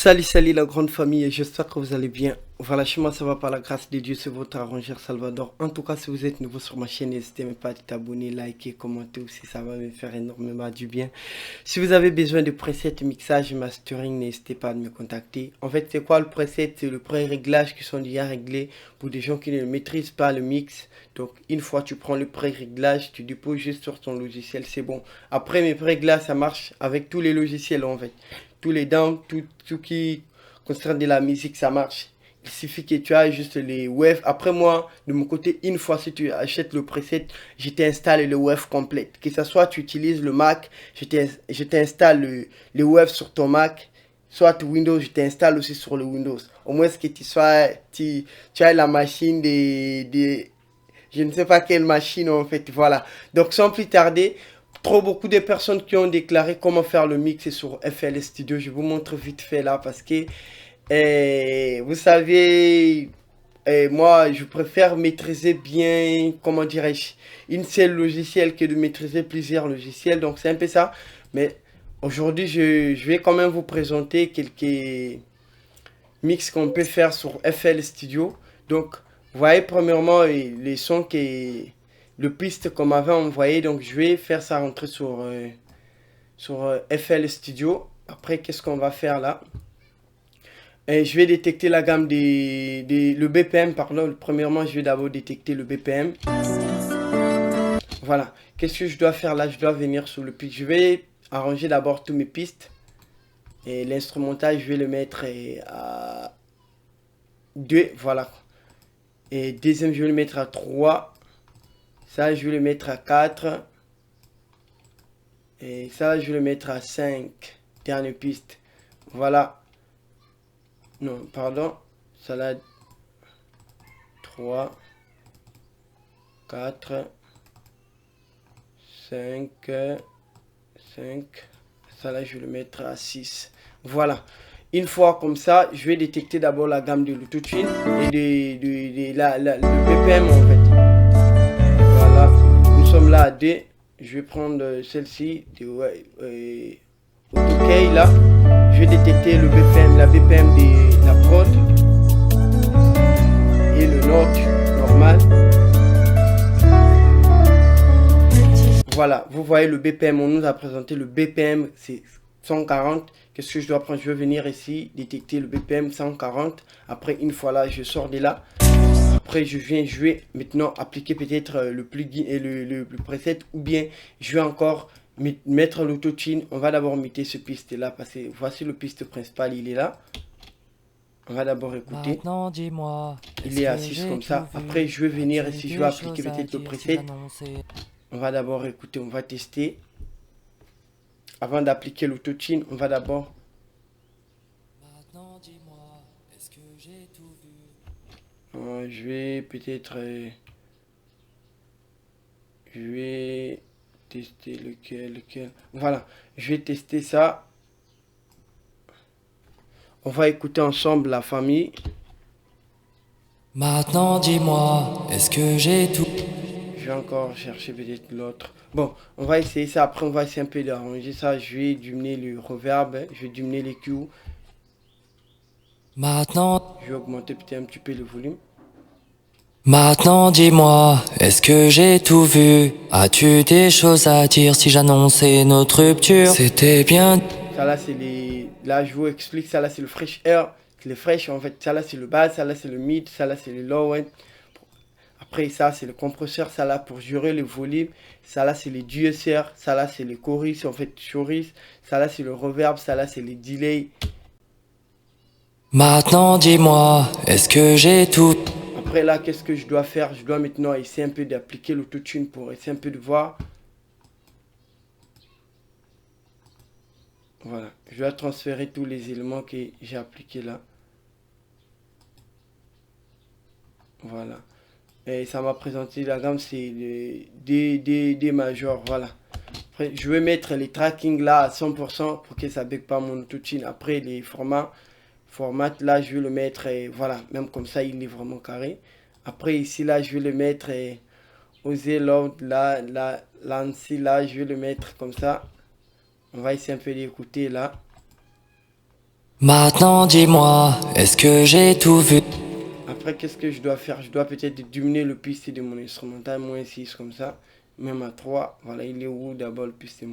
Salut la grande famille, et j'espère que vous allez bien. Voilà, chez moi ça va par la grâce de Dieu, c'est votre arrangeur Salvador. En tout cas, si vous êtes nouveau sur ma chaîne, n'hésitez pas à t'abonner, liker, commenter aussi, ça va me faire énormément du bien. Si vous avez besoin de presets, mixage, mastering, n'hésitez pas à me contacter. En fait, c'est quoi le preset? C'est le pré-réglage qui sont déjà réglés pour des gens qui ne maîtrisent pas le mix. Donc, une fois tu prends le pré-réglage, tu déposes juste sur ton logiciel, c'est bon. Après, mes pré-réglages, ça marche avec tous les logiciels en fait. Tous les dents, tout qui concerne de la musique, ça marche. Il suffit que tu aies juste les waves. Après moi, de mon côté, une fois si tu achètes le preset, je t'installe le wave complète. Que ce soit tu utilises le Mac, je t'installe le wave sur ton Mac. Soit Windows, je t'installe aussi sur le Windows. Au moins que tu as la machine je ne sais pas quelle machine en fait. Voilà. Donc sans plus tarder, beaucoup de personnes qui ont déclaré comment faire le mix sur FL Studio. Je vous montre vite fait là parce que vous savez, moi je préfère maîtriser bien, comment dirais-je, une seule logiciel que de maîtriser plusieurs logiciels. Donc c'est un peu ça. Mais aujourd'hui je vais quand même vous présenter quelques mix qu'on peut faire sur FL Studio. Donc vous voyez premièrement les sons que le piste qu'on m'avait envoyé. Donc je vais faire ça rentrer sur FL Studio. Après qu'est-ce qu'on va faire là? Et je vais détecter la gamme le BPM, pardon. Premièrement, je vais d'abord détecter le BPM. Voilà. Qu'est-ce que je dois faire là? Je dois venir sur le piste. Je vais arranger d'abord tous mes pistes. Et l'instrumental, je vais le mettre à 2. Voilà. Et deuxième, je vais le mettre à 3. Ça, je vais le mettre à 4. Et ça, je vais le mettre à 5. Dernière piste. Voilà. Non, pardon. Ça là. 3. 4. 5. 5. Ça là, je vais le mettre à 6. Voilà. Une fois comme ça, je vais détecter d'abord la gamme de l'autotune et le BPM en fait. Voilà. Nous sommes là à 2. Je vais prendre celle-ci. OK là. Je vais détecter le BPM, la BPM de la prod. Et le note normal. Voilà, vous voyez le BPM, on nous a présenté le BPM, c'est 140. Qu'est-ce que je dois prendre? Je vais venir ici, détecter le BPM 140. Après, une fois là, je sors de là. Après, je viens jouer, maintenant appliquer peut-être le plugin et le preset. Ou bien, je vais encore mettre l'autotune. On va d'abord mettre ce piste là, parce que voici le piste principal, il est là. On va d'abord écouter. Maintenant, dis-moi, Il est assis comme ça. Après, je vais venir ici, je vais appliquer peut-être le preset. On va d'abord écouter, on va tester. Avant d'appliquer l'autotune, on va d'abord... Maintenant, dis-moi, est-ce que j'ai tout vu? je vais peut-être... je vais tester lequel. Voilà, je vais tester ça. On va écouter ensemble la famille. Maintenant, dis-moi, est-ce que j'ai tout... Je vais encore chercher peut-être l'autre. Bon, on va essayer ça. Après, on va essayer un peu d'arranger ça. Je vais diminuer le reverb. Je vais diminuer les Q. Maintenant... Je vais augmenter peut-être un petit peu le volume. Maintenant, dis-moi, est-ce que j'ai tout vu? As-tu des choses à dire si j'annonçais notre rupture? C'était bien... Ça là, c'est les... Là, je vous explique. Ça là, c'est le fresh air. C'est le fresh, en fait. Ça là, c'est le bass. Ça là, c'est le mid. Ça là, c'est le low end. Après ça, c'est le compresseur, ça là pour gérer le volume. Ça là, c'est les DSR. Ça là, c'est les chorus, en fait, chorus. Ça là, c'est le reverb. Ça là, c'est les delays. Maintenant, dis-moi, est-ce que j'ai tout... Après là, qu'est-ce que je dois faire? Je dois maintenant essayer un peu d'appliquer l'autotune pour essayer un peu de voir. Voilà. Je dois transférer tous les éléments que j'ai appliqués là. Voilà. Et ça m'a présenté la gamme, c'est le D major, voilà. Après, je vais mettre les tracking là à 100% pour que ça ne bug pas mon autotune. Après, les format là, je vais le mettre, voilà, même comme ça, il est vraiment carré. Après, ici, là, je vais le mettre aux load, là, ici, là, je vais le mettre comme ça. On va essayer un peu d'écouter là. Maintenant dis-moi, est-ce que j'ai tout vu? Après, qu'est-ce que je dois faire? Je dois peut-être diminuer le pisté de mon instrumental, moins 6 comme ça. Même à 3. Voilà, il est où d'abord le pisté?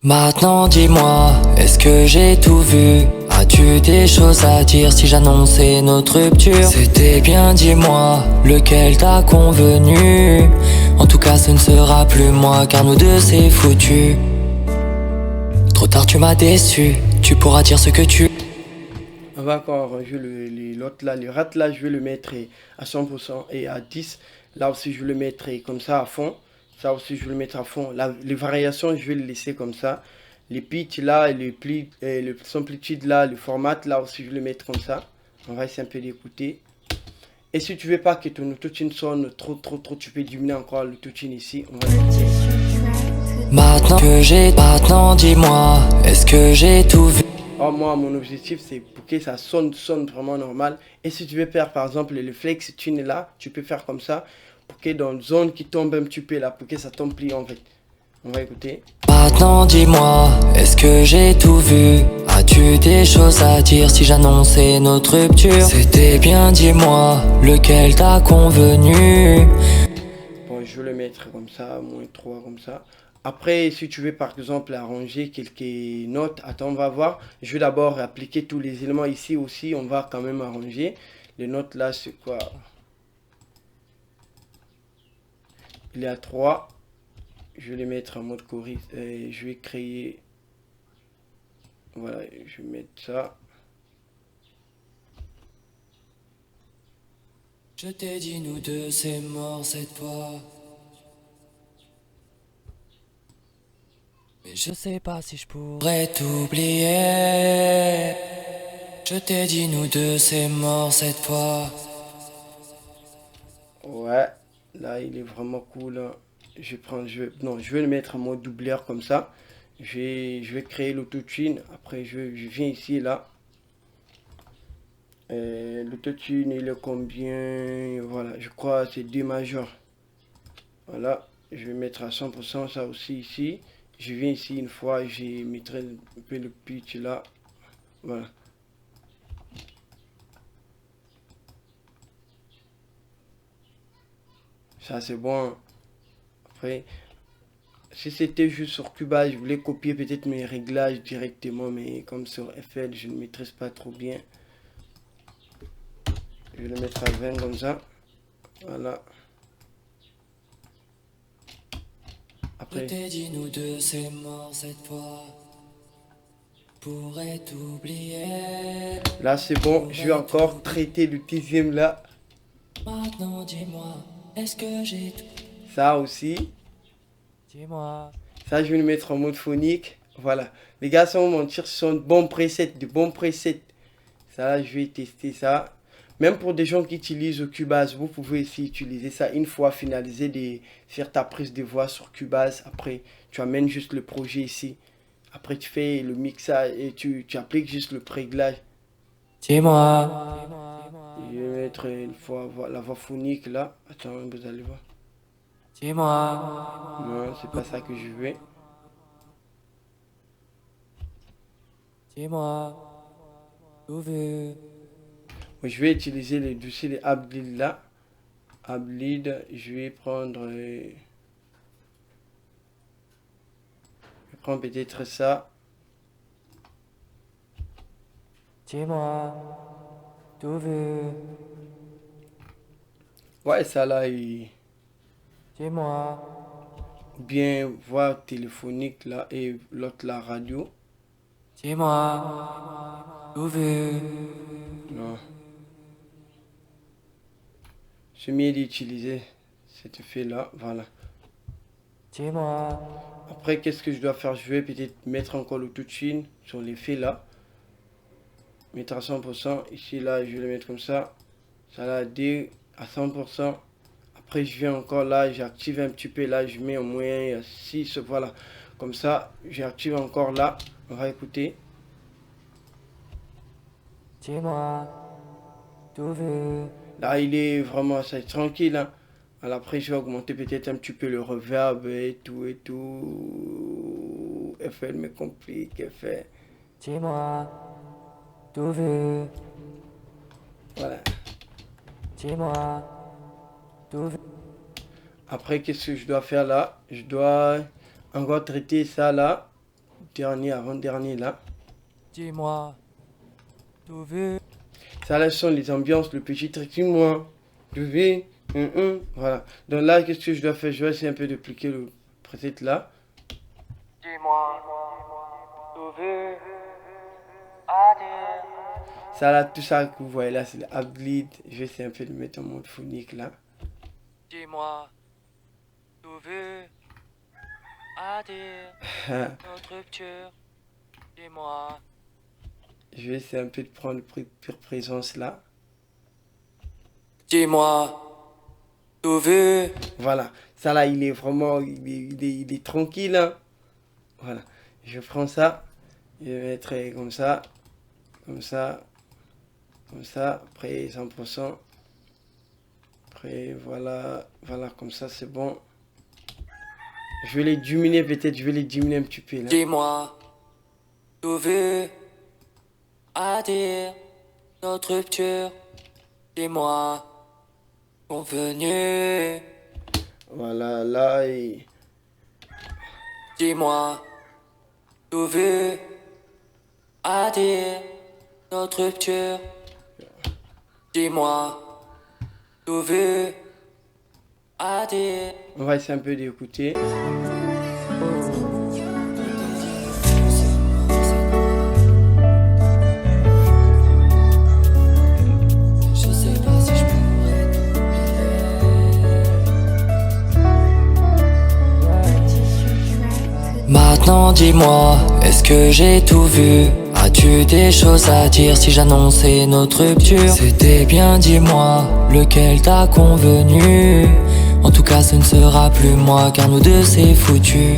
Maintenant dis-moi, est-ce que j'ai tout vu? As-tu des choses à dire si j'annonçais notre rupture? C'était bien, dis-moi, lequel t'a convenu? En tout cas ce ne sera plus moi car nous deux c'est foutu. Trop tard tu m'as déçu, tu pourras dire ce que tu... On va encore arranger l'autre là, le rat là, je vais le mettre à 100% et à 10. Là aussi, je vais le mettre comme ça à fond. Ça aussi, je vais le mettre à fond. Là, les variations, je vais le laisser comme ça. Les pitchs là, les plis, le amplitude là, le format là aussi, je vais le mettre comme ça. On va essayer un peu d'écouter. Et si tu veux pas que ton autotune sonne trop, tu peux diminuer encore l'autotune ici. On va l'écouter. Maintenant dis-moi, est-ce que j'ai tout vu? Oh, moi, mon objectif, c'est pour que ça sonne vraiment normal. Et si tu veux faire, par exemple, le flex tune là, tu peux faire comme ça. Pour que dans une zone qui tombe un petit peu là, pour que ça tombe plus en fait. On va écouter. Maintenant dis-moi, est-ce que j'ai tout vu? As-tu des choses à dire si j'annonçais notre rupture? C'était bien, dis-moi, lequel t'a convenu? Bon, je vais le mettre comme ça, moins 3 comme ça. Après, si tu veux par exemple arranger quelques notes, attends, on va voir. Je vais d'abord appliquer tous les éléments ici aussi. On va quand même arranger. Les notes là, c'est quoi? Il est à 3. Je vais les mettre en mode choriste. Je vais créer. Voilà, je vais mettre ça. Je t'ai dit nous deux c'est mort cette fois. Mais je sais pas si je pourrais t'oublier. Je t'ai dit nous deux c'est mort cette fois. Ouais, là il est vraiment cool, hein. Non, je vais le mettre en mode doubleur comme ça. Je vais créer l'autotune. Après, je viens ici là. L'autotune il est combien? Voilà, je crois c'est D majeur. Voilà, je vais mettre à 100% ça aussi ici. Je viens ici une fois, je mettrai un peu le pitch là. Voilà. Ça c'est bon. Après, si c'était juste sur Cubase, je voulais copier peut-être mes réglages directement, mais comme sur FL, je ne maîtrise pas trop bien. Je vais le mettre à 20 comme ça. Voilà. Après. Je t'ai dit nous deux c'est mort cette fois. Pourrais t'oublier. Là c'est bon, je vais encore traiter le deuxième là. Maintenant dis-moi, est-ce que j'ai tout? Ça aussi. Dis-moi. Ça, je vais le mettre en mode phonique. Voilà. Les gars, sans mentir, ce sont de bons presets, de bons presets. Ça, là, je vais tester ça. Même pour des gens qui utilisent Cubase, vous pouvez aussi utiliser ça une fois finalisé de faire ta prise de voix sur Cubase. Après, tu amènes juste le projet ici. Après, tu fais le mixage et tu appliques juste le préglage. Dis-moi. Je vais mettre une fois la voix phonique là. Attends, vous allez voir. Dis-moi. Non, c'est pas ça que je veux. Dis-moi. Tout vu. Je vais utiliser les dossiers de Ablead là. Ablead, je vais prendre peut-être ça. Dis-moi. Tout vu. Ouais, ça là, il... Dis-moi. bien voix téléphonique là et l'autre la radio. Dis-moi. Tout vu. Non. C'est mieux d'utiliser cet effet là. Voilà. Dis-moi. Après, qu'est-ce que je dois faire? Je vais peut-être mettre encore l'autotune sur l'effet là. Mettre à 100%. Ici là, je vais le mettre comme ça. Ça là, D à 100%. Après, je viens encore là, j'active un petit peu là, je mets au moins 6, voilà. Comme ça, j'active encore là. On va écouter. Dis-moi. Tout vu. Là, il est vraiment assez tranquille, hein. Alors après, je vais augmenter peut-être un petit peu le reverb et tout et tout. FL me complique, FL. Dis-moi, tout vu. Voilà. Dis-moi, tout vu. Après, qu'est-ce que je dois faire là? Je dois encore traiter ça là. Dernier, avant-dernier là. Dis-moi, tout vu. Ça là, ce sont les ambiances, le petit truc. Dis-moi, tu veux? Voilà. Donc là, qu'est-ce que je dois faire? Je vais essayer un peu de pliquer le preset là. Dis-moi, tout vu. Adieu. Ça là, tout ça que vous voyez là, c'est le uplead. Je vais essayer un peu de mettre en mode phonique là. Dis-moi, tout vu. Adieu. Notre rupture. Dis-moi. Je vais essayer un peu de prendre pure présence là. Dis-moi, tout vu. Voilà. Ça là, il est vraiment, il est tranquille. Hein. Voilà. Je prends ça. Je vais mettre comme ça. Comme ça. Comme ça. Après 100%. Après, voilà. Voilà, comme ça, c'est bon. Je vais les diminuer peut-être. Je vais les diminuer un petit peu là. Dis-moi, tout vu. À dire notre rupture. Dis-moi, convenu. Voilà, là, et... Dis-moi, tout vu. À dire notre rupture. Dis-moi, tout vu. À dire. On va essayer un peu d'écouter. Maintenant dis-moi, est-ce que j'ai tout vu? As-tu des choses à dire si j'annonçais notre rupture? C'était bien, dis-moi, lequel t'a convenu? En tout cas ce ne sera plus moi car nous deux c'est foutu.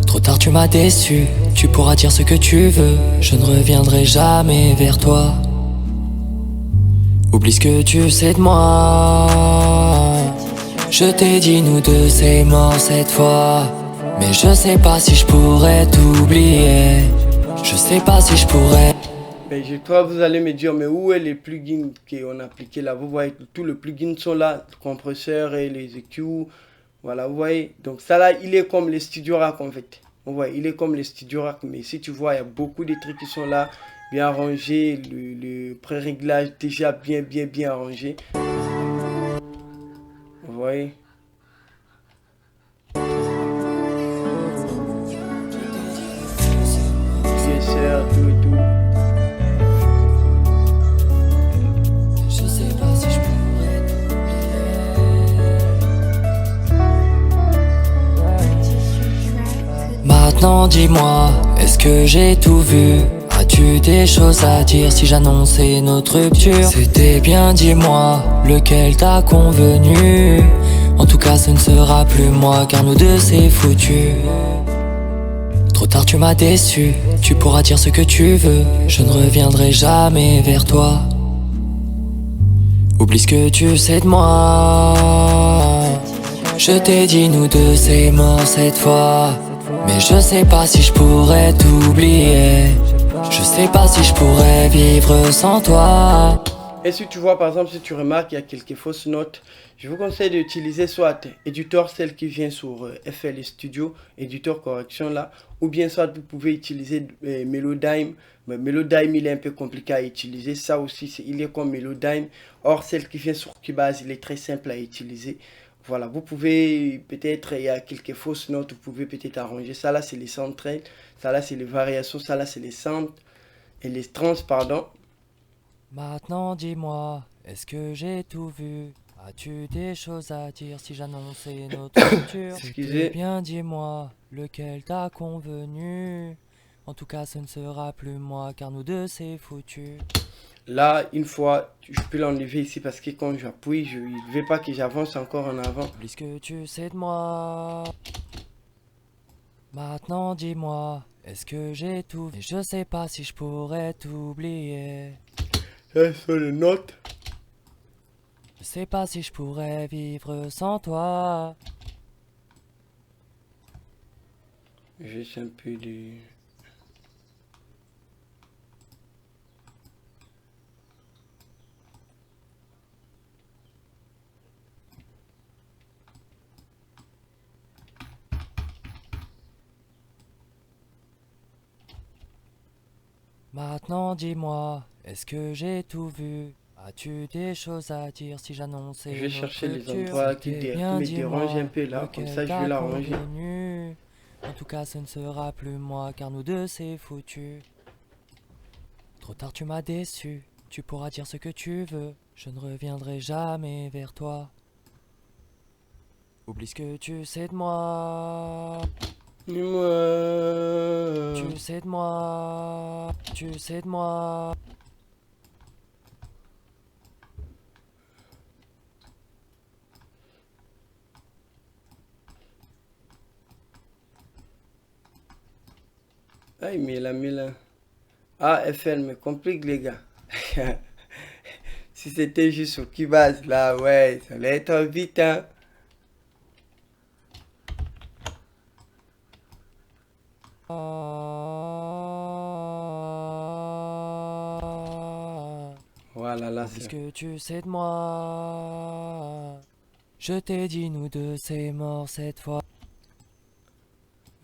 Trop tard tu m'as déçu, tu pourras dire ce que tu veux, je ne reviendrai jamais vers toi. Oublie ce que tu sais de moi. Je t'ai dit nous deux c'est mort cette fois. Mais je sais pas si je pourrais t'oublier. Je sais pas si je pourrais. Mais toi, vous allez me dire, mais où est les plugins qu'on a appliqués là? Vous voyez, tous les plugins sont là, le compresseur et les EQ. Voilà, vous voyez. Donc ça là, il est comme les Studio Rack en fait. Vous voyez, il est comme les Studio Rack. Mais si tu vois, il y a beaucoup de trucs qui sont là, bien arrangés. Le pré-réglage déjà bien arrangé. Vous voyez. Tout et tout. Je sais pas si je pourrais t'oublier. Maintenant dis-moi, est-ce que j'ai tout vu? As-tu des choses à dire si j'annonçais notre rupture? C'était bien, dis-moi, lequel t'a convenu? En tout cas ce ne sera plus moi car nous deux c'est foutu. Trop tard tu m'as déçu, tu pourras dire ce que tu veux, je ne reviendrai jamais vers toi. Oublie ce que tu sais de moi. Je t'ai dit nous deux c'est mort cette fois. Mais je sais pas si je pourrais t'oublier. Je sais pas si je pourrais vivre sans toi. Et si tu vois par exemple, si tu remarques qu'il y a quelques fausses notes, je vous conseille d'utiliser soit éditeur, celle qui vient sur FL Studio, éditeur correction là, ou bien soit vous pouvez utiliser Melodyne. Mais Melodyne il est un peu compliqué à utiliser, ça aussi il est comme Melodyne. Or celle qui vient sur Cubase il est très simple à utiliser. Voilà, vous pouvez peut-être, il y a quelques fausses notes, vous pouvez peut-être arranger. Ça là c'est les centres, ça là c'est les variations, ça là c'est les centres et les trans pardon. Maintenant dis-moi, est-ce que j'ai tout vu? As-tu des choses à dire si j'annonçais notre rupture? Excusez. Bien dis-moi, lequel t'a convenu? En tout cas ce ne sera plus moi car nous deux c'est foutu. Là, une fois, je peux l'enlever ici parce que quand j'appuie, je ne veux pas que j'avance encore en avant. Oublie ce que tu sais de moi. Maintenant dis-moi, est-ce que j'ai tout vu? Je sais pas si je pourrais t'oublier. Ça sont les notes. Je sais pas si je pourrais vivre sans toi. Juste un peu de... Maintenant dis-moi, est-ce que j'ai tout vu? As-tu des choses à dire si Je j'annonçais vais notre chercher les rupture? endroits C'était qui bien, me dérangent un dis-moi, peu là, comme lequel ça je vais t'a l'arranger. convenu? En tout cas, ce ne sera plus moi, car nous deux c'est foutu. Trop tard, tu m'as déçu. Tu pourras dire ce que tu veux. Je ne reviendrai jamais vers toi. Oublie ce que tu sais de moi. Dis-moi. Tu sais de moi. Tu sais de moi. Ah, il met là. Ah, FL me complique les gars. Si c'était juste sur Cubase là, ouais, ça allait être vite, hein. Voilà, là Oublie ce c'est. que tu sais de moi. Je t'ai dit, nous deux, c'est mort cette fois.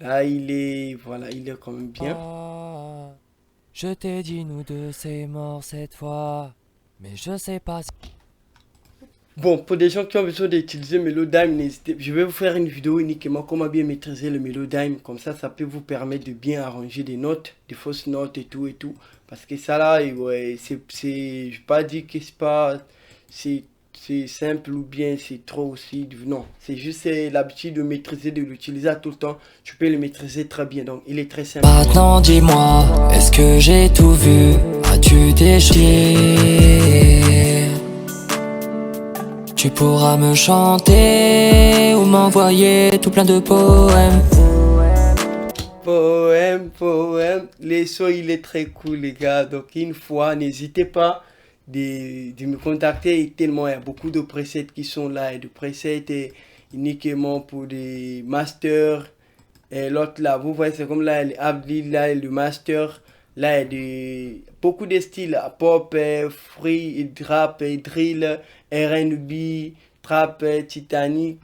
Là il est. Voilà, il est quand même bien. Je t'ai dit, nous deux, c'est mort cette fois. Mais je sais pas si... Bon, pour des gens qui ont besoin d'utiliser Melodyne, n'hésitez. Je vais vous faire une vidéo uniquement comment bien maîtriser le Melodyne. Comme ça peut vous permettre de bien arranger des notes, des fausses notes et tout et tout. Parce que ça là, ouais, je vais pas dire que c'est pas, c'est simple ou bien c'est trop aussi. Non, c'est juste l'habitude de maîtriser, de l'utiliser à tout le temps. Tu peux le maîtriser très bien. Donc, il est très simple. Maintenant dis-moi, est-ce que j'ai tout vu? As-tu des choses? Tu pourras me chanter ou m'envoyer tout plein de poèmes. Poème. Les sons, il est très cool, les gars. Donc, une fois, n'hésitez pas de me contacter. Tellement, il y a beaucoup de presets qui sont là. Et de presets uniquement pour des masters. Et l'autre là, vous voyez, c'est comme là, Abdi, là, le master. Là, il y a beaucoup de styles. Pop, free, rap, drill, R&B, trap, Titanic.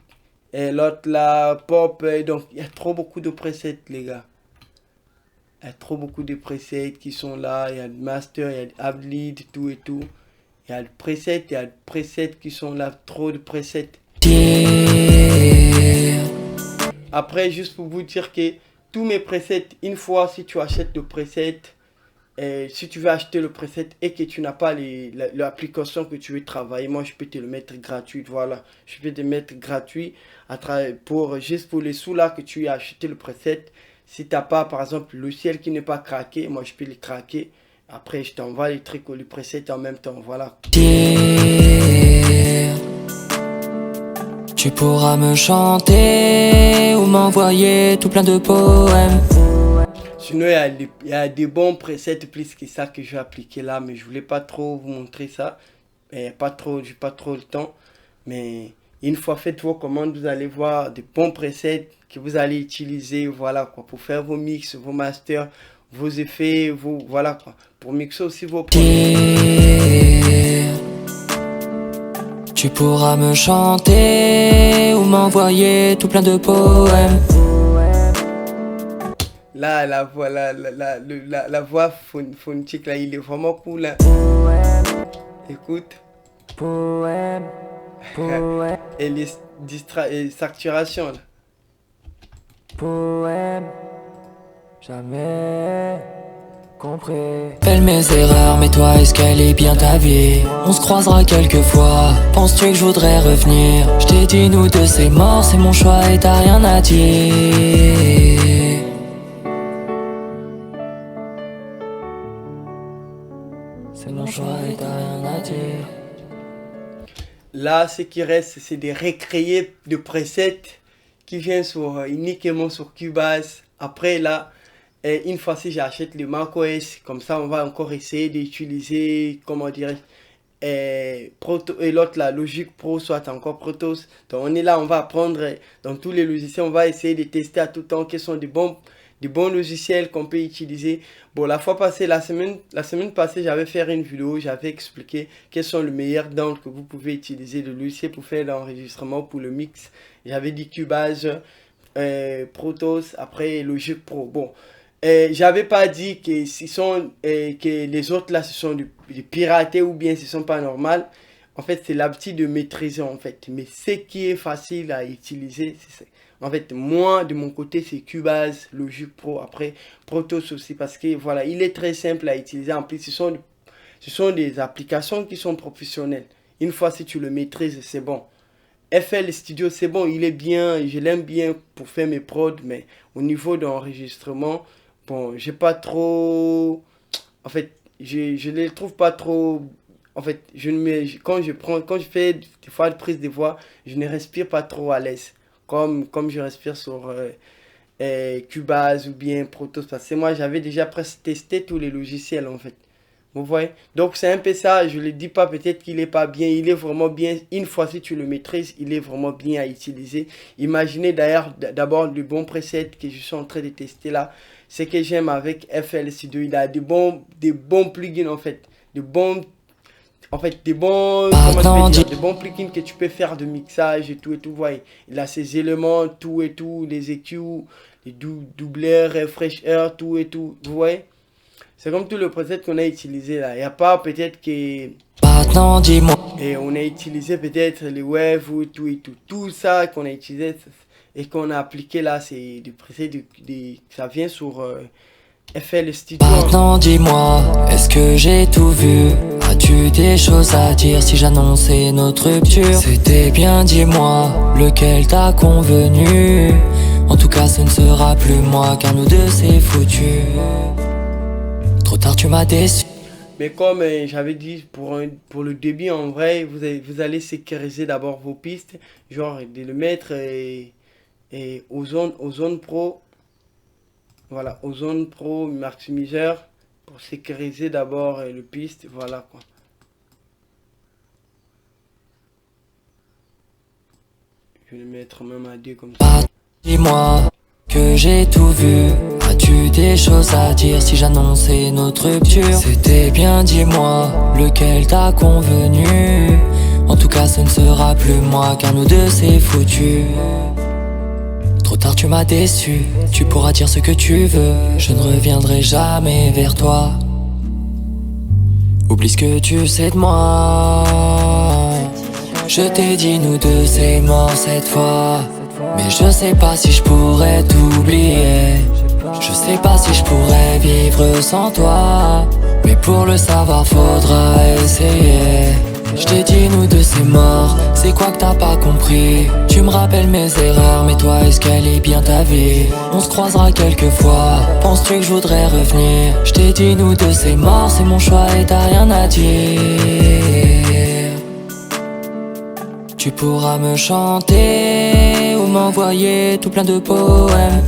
Et l'autre là, pop. Donc, il y a trop beaucoup de presets, les gars. Il y a trop beaucoup de presets qui sont là. Il y a le master, il y a le app lead, tout et tout. Il y a le preset, il y a le preset qui sont là. Trop de presets. Après, juste pour vous dire que tous mes presets, une fois, si tu achètes le preset, si tu veux acheter le preset et que tu n'as pas l'application que tu veux travailler, moi je peux te le mettre gratuit. Voilà, je peux te mettre gratuit juste pour les sous là que tu as acheté le preset. Si tu n'as pas par exemple le logiciel qui n'est pas craqué, moi je peux le craquer. Après je t'envoie les trucs ou les presets en même temps. Voilà. Tu pourras me chanter ou m'envoyer tout plein de poèmes. Sinon, il y a des bons presets plus que ça que je vais appliquer là, mais je voulais pas trop vous montrer ça. J'ai pas trop le temps. Mais une fois faites vos commandes, vous allez voir des bons presets que vous allez utiliser, voilà quoi, pour faire vos mix, vos masters, vos effets, voilà quoi, pour mixer aussi vos Tu pourras me chanter ou m'envoyer tout plein de poèmes. Là, la voix phonétique là, il est vraiment cool là. Écoute. Poème, poème, Et et saturation là. poème, jamais compris. Fais mes erreurs, mais toi, est-ce qu'elle est bien ta vie? On se croisera quelques fois. Penses-tu que je voudrais revenir? Je t'ai dit, nous deux, c'est mort, c'est mon choix et t'as rien à dire. C'est mon choix et t'as rien à dire. Là, ce qui reste, c'est des recréés de presets qui viennent uniquement sur Cubase. Après, là, une fois si j'achète le macOS, comme ça, on va encore essayer d'utiliser, comment dirais-je, et l'autre, la Logic Pro, soit encore Protos. Donc, on est là, on va apprendre dans tous les logiciels, on va essayer de tester à tout temps quels sont des bons logiciels qu'on peut utiliser. Bon, la fois passée, la semaine passée, j'avais fait une vidéo, j'avais expliqué quels sont les meilleurs downs que vous pouvez utiliser, le logiciel pour faire l'enregistrement, pour le mix. J'avais dit Cubase, Protos, après Logic Pro. Bon, j'avais pas dit que, que les autres là, ce sont du pirater ou bien ce sont pas normal. En fait, c'est l'habitude de maîtriser en fait. Mais ce qui est facile à utiliser, c'est ça. En fait, moi, de mon côté, c'est Cubase, Logic Pro, après Pro Tools aussi, parce que voilà, il est très simple à utiliser. En plus, ce sont des applications qui sont professionnelles. Une fois si tu le maîtrises, c'est bon. FL Studio, c'est bon, il est bien, je l'aime bien pour faire mes prods, mais au niveau d'enregistrement, bon, j'ai pas trop. En fait, je ne les trouve pas trop. En fait, quand je fais des fois de prise de voix, je ne respire pas trop à l'aise. Comme je respire sur Cubase ou bien Pro Tools. Parce que moi, j'avais déjà presque testé tous les logiciels en fait. Vous voyez? Donc c'est un peu ça, je ne le dis pas peut-être qu'il n'est pas bien, il est vraiment bien. Une fois si tu le maîtrises, il est vraiment bien à utiliser. Imaginez d'ailleurs d'abord le bon preset que je suis en train de tester là. Ce que j'aime avec FL Studio, il a des bons plugins en fait. Des bons plugins que tu peux faire de mixage et tout, vous voyez. Il a ses éléments, tout et tout, les EQ, les doubleurs, refreshers, tout et tout, vous voyez. C'est comme tout le preset qu'on a utilisé là. Il n'y a pas peut-être que... Maintenant dis-moi. Et on a utilisé peut-être les waves ou tout et tout. Tout ça qu'on a utilisé et qu'on a appliqué là, c'est du preset, ça vient sur FL Studio. Maintenant dis-moi, est-ce que j'ai tout vu? As-tu des choses à dire si j'annonçais notre rupture? C'était bien, dis-moi, lequel t'a convenu? En tout cas ce ne sera plus moi car nous deux c'est foutu. Trop tard tu m'as déçu. Mais comme j'avais dit pour le début en vrai, vous allez sécuriser d'abord vos pistes, genre de le mettre aux zones pro. Voilà, aux zones pro maximiseur pour sécuriser d'abord le piste, voilà quoi. Je vais le mettre même à 2 comme ça. Dis-moi que j'ai tout vu. As-tu des choses à dire si j'annonçais notre rupture? C'était bien, dis-moi, lequel t'a convenu? En tout cas ce ne sera plus moi car nous deux c'est foutu. Trop tard tu m'as déçu, tu pourras dire ce que tu veux, je ne reviendrai jamais vers toi. Oublie ce que tu sais de moi. Je t'ai dit nous deux c'est mort cette fois, mais je sais pas si je pourrais t'oublier. Je sais pas si je pourrais vivre sans toi, mais pour le savoir faudra essayer. Je t'ai dit nous deux c'est mort, c'est quoi que t'as pas compris? Tu me rappelles mes erreurs, mais toi est-ce qu'elle est bien ta vie? On se croisera quelques fois, penses-tu que je voudrais revenir? Je t'ai dit nous deux c'est mort, c'est mon choix et t'as rien à dire. Tu pourras me chanter ou m'envoyer tout plein de poèmes.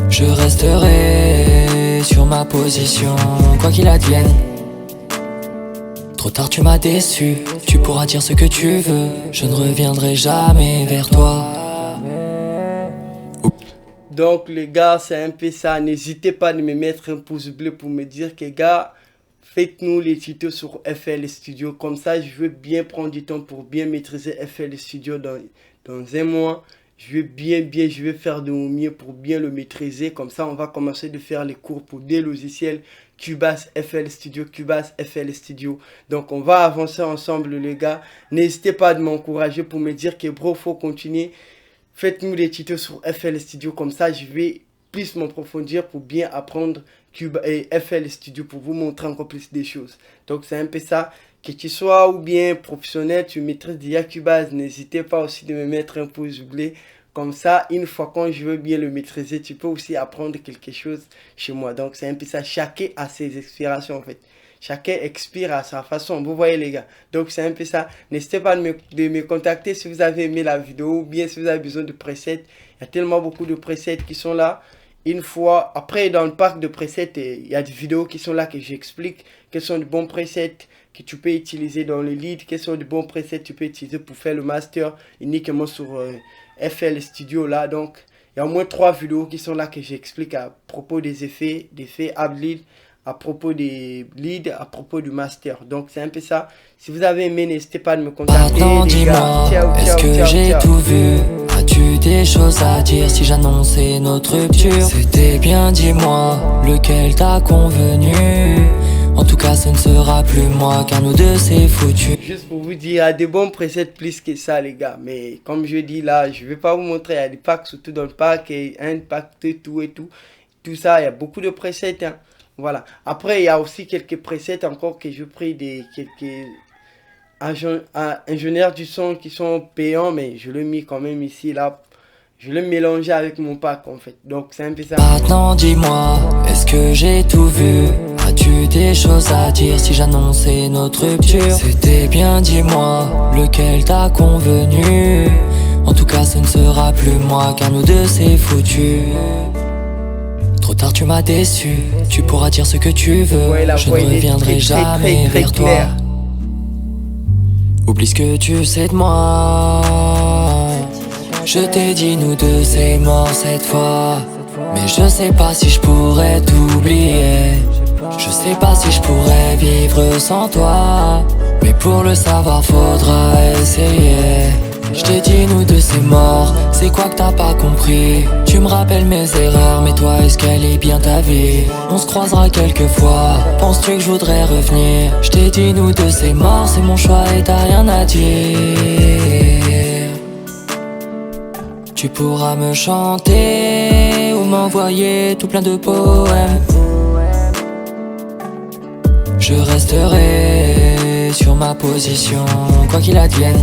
Je resterai sur ma position, quoi qu'il advienne. Trop tard tu m'as déçu, tu pourras dire ce que tu veux, je ne reviendrai jamais vers toi. Donc les gars, c'est un peu ça, n'hésitez pas à me mettre un pouce bleu pour me dire que gars, faites-nous les tutos sur FL Studio, comme ça je veux bien prendre du temps pour bien maîtriser FL Studio dans un mois. Je vais faire de mon mieux pour bien le maîtriser. Comme ça, on va commencer de faire les cours pour des logiciels Cubase FL Studio, Cubase FL Studio. Donc, on va avancer ensemble, les gars. N'hésitez pas à m'encourager pour me dire que bro, faut continuer. Faites-nous des tutos sur FL Studio. Comme ça, je vais plus m'approfondir pour bien apprendre FL Studio pour vous montrer encore plus des choses. Donc, c'est un peu ça. Que tu sois ou bien professionnel, tu maîtrises déjà Cubase, n'hésitez pas aussi de me mettre un pouce bleu. Comme ça, une fois quand je veux bien le maîtriser, tu peux aussi apprendre quelque chose chez moi. Donc, c'est un peu ça. Chacun a ses inspirations en fait. Chacun expire à sa façon. Vous voyez les gars. Donc, c'est un peu ça. N'hésitez pas de me contacter si vous avez aimé la vidéo ou bien si vous avez besoin de presets. Il y a tellement beaucoup de presets qui sont là. Une fois, après dans le parc de presets, il y a des vidéos qui sont là que j'explique quels sont de bons presets que tu peux utiliser dans le lead, quels sont de bons presets que tu peux utiliser pour faire le master uniquement sur FL Studio là. Donc, il y a au moins 3 vidéos qui sont là que j'explique à propos des effets Ablead, à propos des leads, à propos du master. Donc, c'est un peu ça. Si vous avez aimé, n'hésitez pas à me contacter. Maintenant dis-moi, est-ce que j'ai tout vu? As-tu As-tu des choses à dire si j'annonçais notre rupture? C'était bien, dis-moi, lequel t'a convenu? En tout cas ce ne sera plus moi, car nous deux c'est foutu. Juste pour vous dire, il y a des bons presets plus que ça les gars. Mais comme je dis là, je vais pas vous montrer. Il y a des packs, surtout dans le pack, et un pack de tout et tout. Tout ça, il y a beaucoup de presets. Hein. Voilà. Après, il y a aussi quelques presets encore que je pris des quelques ingénieurs du son qui sont payants. Mais je le mis quand même ici là. Je le mélangeais avec mon pack en fait. Donc c'est un peu ça. Maintenant dis-moi, est-ce que j'ai tout vu? As-tu des choses à dire si j'annonçais notre rupture? C'était bien, dis-moi, lequel t'a convenu? En tout cas ce ne sera plus moi, car nous deux c'est foutu. Trop tard tu m'as déçu, tu pourras dire ce que tu veux. Ouais, je ne reviendrai jamais vers toi. Oublie ce que tu sais de moi. Je t'ai dit nous deux c'est mort cette fois. Mais je sais pas si je pourrais t'oublier. Je sais pas si je pourrais vivre sans toi. Mais pour le savoir faudra essayer. Je t'ai dit nous deux c'est mort. C'est quoi que t'as pas compris? Tu me rappelles mes erreurs, mais toi est-ce qu'elle est bien ta vie? On se croisera quelques fois. Penses-tu que je voudrais revenir? Je t'ai dit nous deux c'est mort, c'est mon choix et t'as rien à dire. Tu pourras me chanter ou m'envoyer tout plein de poèmes. Je resterai sur ma position, quoi qu'il advienne.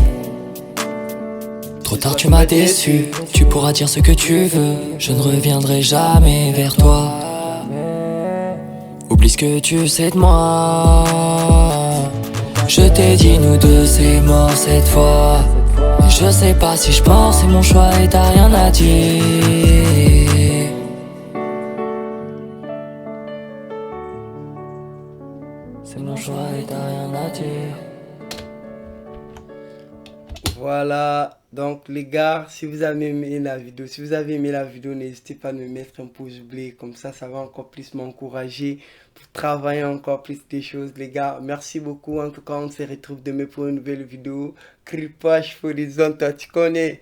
Trop tard tu m'as déçu, tu pourras dire ce que tu veux. Je ne reviendrai jamais vers toi. Oublie ce que tu sais de moi. Je t'ai dit nous deux c'est mort cette fois. Mais je sais pas si je pars, c'est mon choix et t'as rien à dire. C'est mon choix et t'as rien à dire. Voilà, donc les gars, si vous avez aimé la vidéo, n'hésitez pas à me mettre un pouce bleu, comme ça va encore plus m'encourager pour travailler encore plus des choses, les gars. Merci beaucoup, en tout cas, on se retrouve demain pour une nouvelle vidéo. Cripage pour les autres, tu connais.